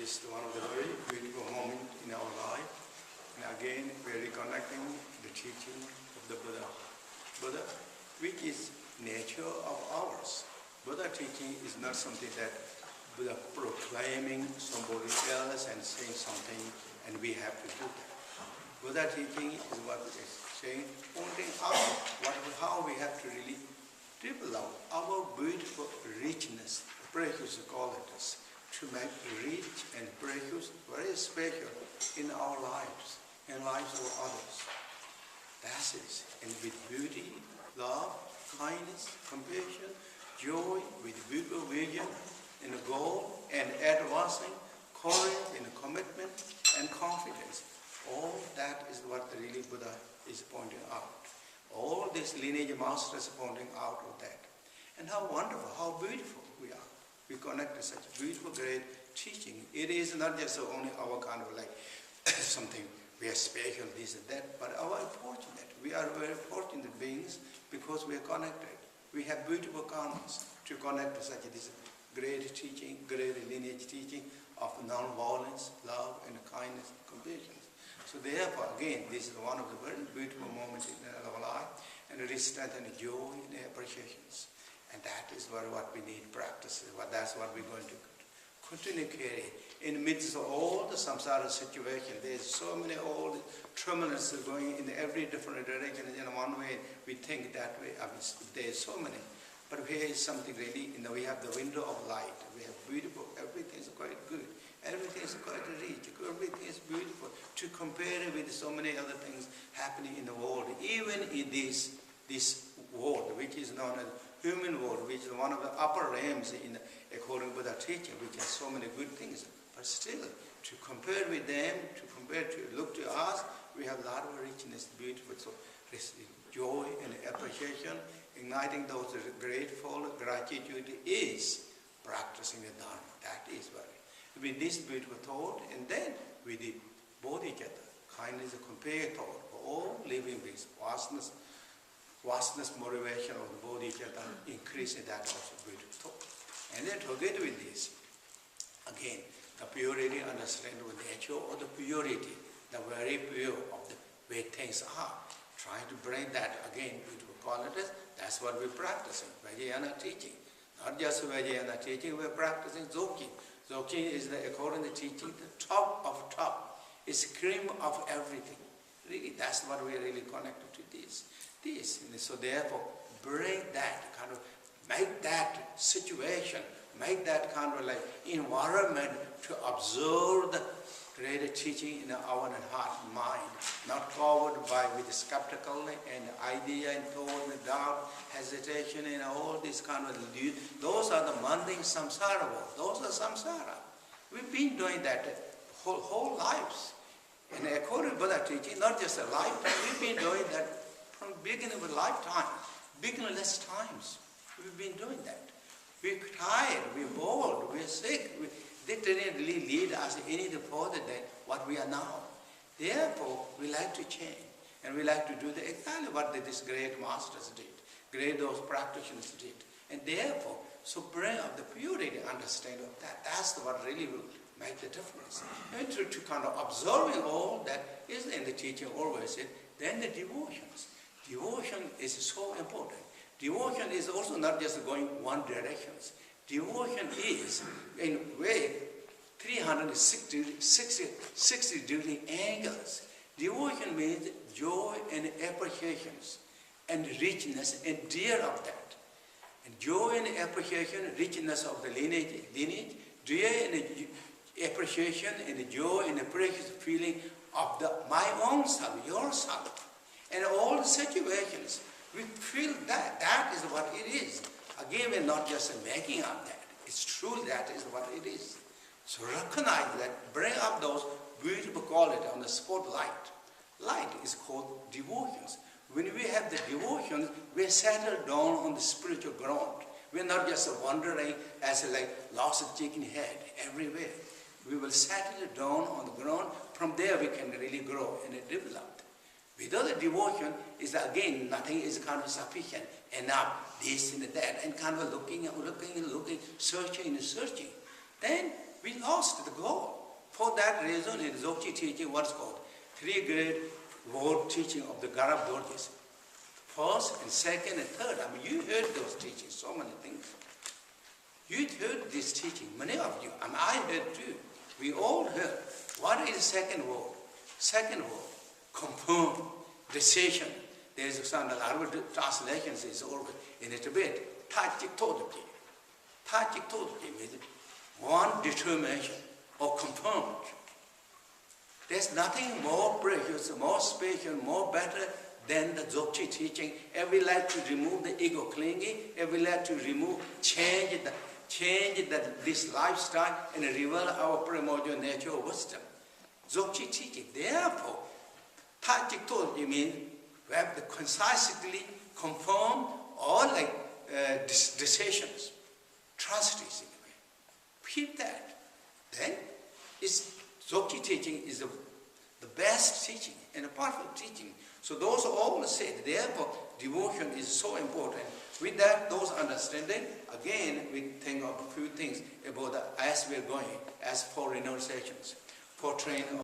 This is one of the very beautiful moments in our life. And again, we are reconnecting the teaching of the Buddha. Buddha, which is nature of ours. Buddha teaching is not something that Buddha proclaiming somebody else and saying something and we have to do that. Buddha teaching is what it is saying, pointing out how we have to really develop our beautiful richness, precious qualities, to make rich and precious, very special in our lives and lives of others. That is, and with beauty, love, kindness, compassion, joy, with beautiful vision, and a goal, and advancing, courage, and commitment, and confidence. All that is what the really Buddha is pointing out. All these lineage masters are pointing out of that. And how wonderful, how beautiful we are. We connect to such beautiful, great teaching. It is not just only our kind of like something we are special, this and that, but our fortunate. We are very fortunate beings because we are connected. We have beautiful karmas to connect to such this great teaching, great lineage teaching of non-violence, love, and kindness, and compassion. So therefore, again, this is one of the very beautiful moments in our life, and it is strengthened joy and appreciations. And that is what we need practice. That's what we're going to continue carry. In the midst of all the samsara situation, there's so many all the terminals going in every different direction. In one way, we think that way. I mean, there's so many. But here is something really, we have the window of light. We have beautiful, everything is quite good. Everything is quite rich. Everything is beautiful. To compare it with so many other things happening in the world, even in this world, which is known as human world, which is one of the upper realms in according to Buddha teaching, which has so many good things. But still, to compare with them, to look to us, we have a lot of richness, beautiful. So joy and appreciation, igniting those grateful gratitude is practicing the Dharma. That is what with this beautiful thought, and then with the bodhicitta, kindness, compare thought for all living beings, vastness motivation of the bodhicitta, increasing that also beautiful thought. And then together with this, again, the purity, understanding the nature of the purity, the very pure of the way things are. Trying to bring that again beautiful qualities, that's what we're practicing, Vajrayana teaching. Not just Vajrayana teaching, we're practicing Dzogchen. Dzogchen is, according to teaching, the top of top. It's cream of everything. Really, that's what we're really connected to this. So therefore, bring that kind of, make that situation, make that kind of like environment to observe the greater teaching in our heart and mind, not covered by with skeptical and idea and thought and doubt, hesitation and all this kind of, those are the mundane samsara world. Those are samsara. We've been doing that whole lives. And according to Buddha teaching, not just a lifetime, we've been doing that from beginning of a lifetime, beginningless times. We've been doing that. We're tired, we're bored, we're sick. They didn't really lead us any further than what we are now. Therefore, we like to change. And we like to do exactly what these great masters did, those practitioners did. And therefore, so bring up the purity understanding of that. That's what really will make the difference. And to kind of observing all that is in the teaching always said, then the devotions. Devotion is so important. Devotion is also not just going one direction. Devotion is, in a way, 360 degree angles. Devotion means joy and appreciations and richness and dear of that. And joy and appreciation, richness of the lineage, dear and appreciation and joy and precious feeling of my own self, your self. And all the situations, we feel that. That is what it is. Again, we're not just making up that. It's true that is what it is. So recognize that, bring up those beautiful qualities on the spotlight. Light is called devotions. When we have the devotions, we're settled down on the spiritual ground. We're not just wandering as like lost chicken head everywhere. We will settle down on the ground. From there we can really grow and develop. Without the devotion, is again nothing is kind of sufficient, enough, this and that, and kind of looking, searching. Then we lost the goal. For that reason, in Dzogchen teaching, what's called three great world teaching of the Garab Dorjes. First and second and third. I mean, you heard those teachings, so many things. You heard this teaching, many of you, and I heard too. We all heard. What is the second word? Second word, confirm, decision. There is some Arabic translations is always in Tibet. Tajik Todaki. Tajik Todaki means one determination or confirmed. There's nothing more precious, more special, more better than the Dzogchen teaching. If we like to remove the ego clinging, if we like to change this lifestyle and reveal our primordial nature of wisdom. Dzogchen teaching. Therefore, Tajik Todaki means we have to concisely confirm all decisions. Trust is in a way. Keep that. Then, Dzogchen teaching is the best teaching and a perfect teaching. So those all said, therefore, devotion is so important. With that, those understanding, again, we think of a few things about as we're going, as for renunciations, for training.